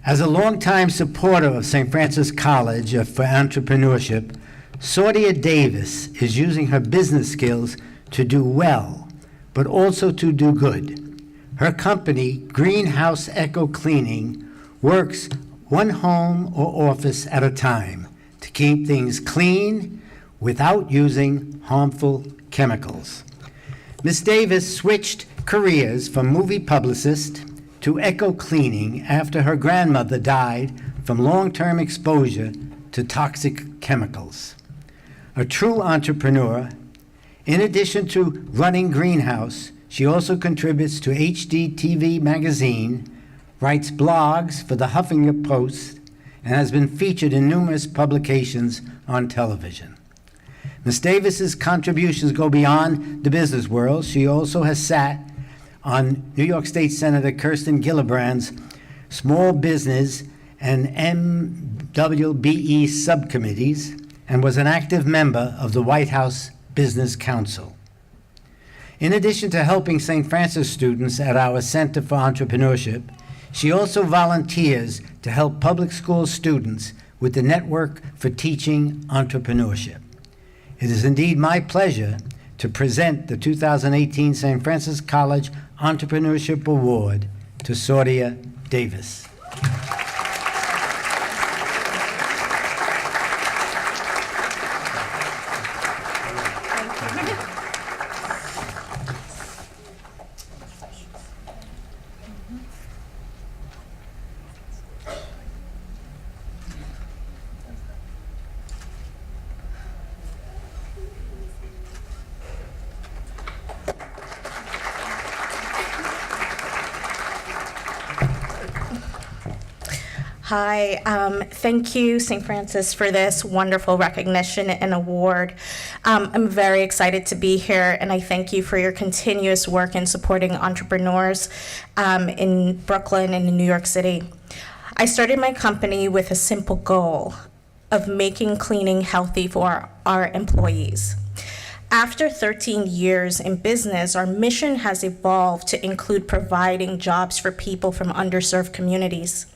As a longtime supporter of St. Francis College for Entrepreneurship, Saudia Davis is using her business skills to do well, but also to do good. Her company, Greenhouse Eco Cleaning, works one home or office at a time to keep things clean without using harmful chemicals. Ms. Davis switched careers from movie publicist to eco cleaning after her grandmother died from long-term exposure to toxic chemicals. A true entrepreneur, in addition to running Greenhouse, she also contributes to HDTV magazine, writes blogs for the Huffington Post, and has been featured in numerous publications on television. Ms. Davis's contributions go beyond the business world. She also has sat on New York State Senator Kirsten Gillibrand's small business and MWBE subcommittees and was an active member of the White House Business Council. In addition to helping St. Francis students at our Center for Entrepreneurship, she also volunteers to help public school students with the Network for Teaching Entrepreneurship. It is indeed my pleasure to present the 2018 St. Francis College Entrepreneurship Award to Saudia Davis. Hi, thank you, St. Francis, for this wonderful recognition and award. I'm very excited to be here, and I thank you for your continuous work in supporting entrepreneurs in Brooklyn and in New York City. I started my company with a simple goal of making cleaning healthy for our employees. After 13 years in business, our mission has evolved to include providing jobs for people from underserved communities.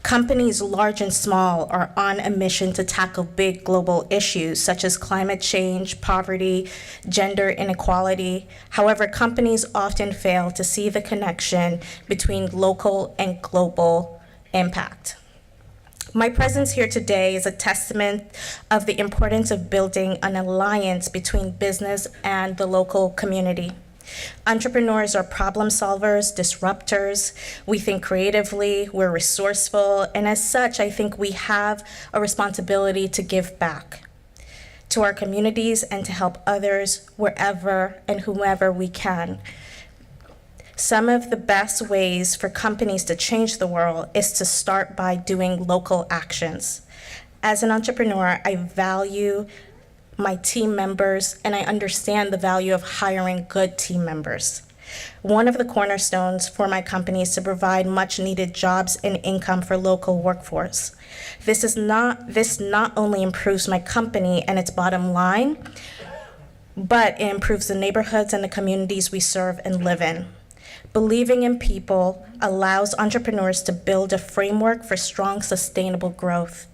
Companies large and small are on a mission to tackle big global issues such as climate change, poverty, gender inequality. However, companies often fail to see the connection between local and global impact. My presence here today is a testament of the importance of building an alliance between business and the local community. Entrepreneurs are problem solvers, disruptors. We think creatively, we're resourceful, and as such, I think we have a responsibility to give back to our communities and to help others wherever and whomever we can. Some of the best ways for companies to change the world is to start by doing local actions. As an entrepreneur, I value my team members, and I understand the value of hiring good team members. One of the cornerstones for my company is to provide much needed jobs and income for local workforce. This not only improves my company and its bottom line, but it improves the neighborhoods and the communities we serve and live in. Believing in people allows entrepreneurs to build a framework for strong, sustainable growth,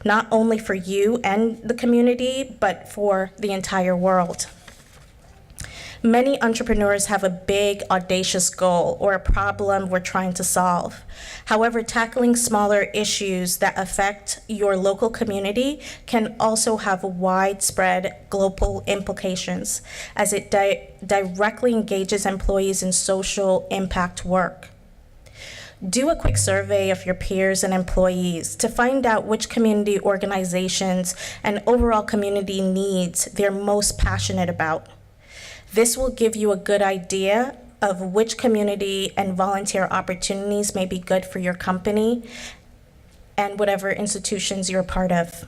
not only for you and the community, but for the entire world. Many entrepreneurs have a big, audacious goal or a problem we're trying to solve. However, tackling smaller issues that affect your local community can also have widespread global implications as it directly engages employees in social impact work. Do a quick survey of your peers and employees to find out which community organizations and overall community needs they're most passionate about. This will give you a good idea of which community and volunteer opportunities may be good for your company and whatever institutions you're a part of.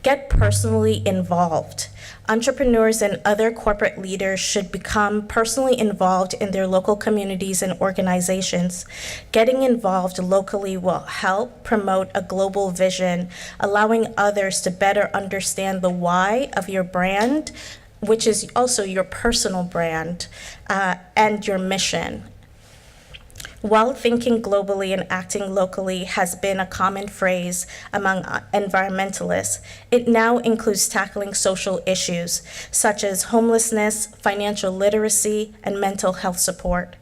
Get personally involved. Entrepreneurs and other corporate leaders should become personally involved in their local communities and organizations. Getting involved locally will help promote a global vision, allowing others to better understand the why of your brand, which is also your personal brand, and your mission. While thinking globally and acting locally has been a common phrase among environmentalists, it now includes tackling social issues such as homelessness, financial literacy, and mental health support,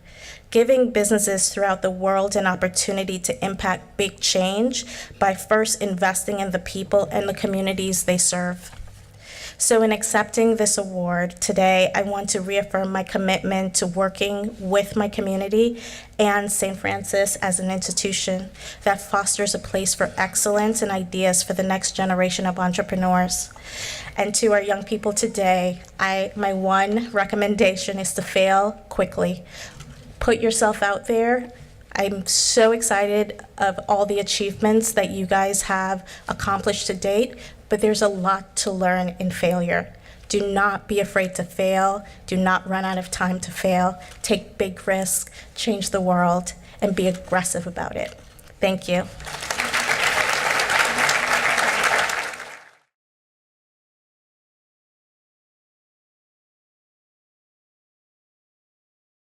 giving businesses throughout the world an opportunity to impact big change by first investing in the people and the communities they serve. So in accepting this award today, I want to reaffirm my commitment to working with my community and St. Francis as an institution that fosters a place for excellence and ideas for the next generation of entrepreneurs. And to our young people today, my one recommendation is to fail quickly. Put yourself out there. I'm so excited of all the achievements that you guys have accomplished to date, but there's a lot to learn in failure. Do not be afraid to fail. Do not run out of time to fail. Take big risks, change the world, and be aggressive about it. Thank you.